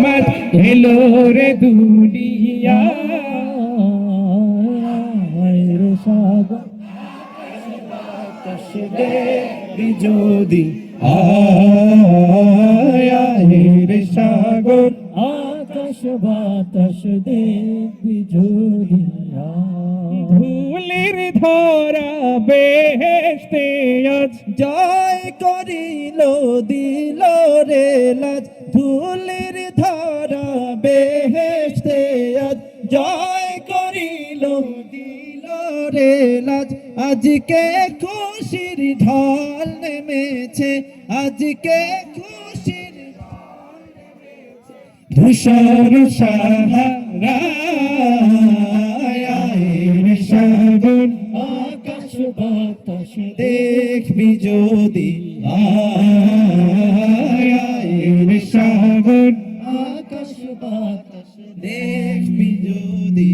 রহমত এলো রে দুনিয়ায় রে সাগর বাতাস দেখবি যদি রে সাগর আকাশ বাতাস দেখবি যদি ধুলির ধরা বেহেশতে আজ জয় করিল দিল রে লাজ ধুলির ধরা বেহেশতে আজ জয় করিল দিল রে লাজ আজকে খুশির ঢল নেমেছে আজকে খুশির ধূসর সাহারা সাগর আকাশ বাতাস দেখবি যদি সাগর আকাশ বাতাস দেখবি যদি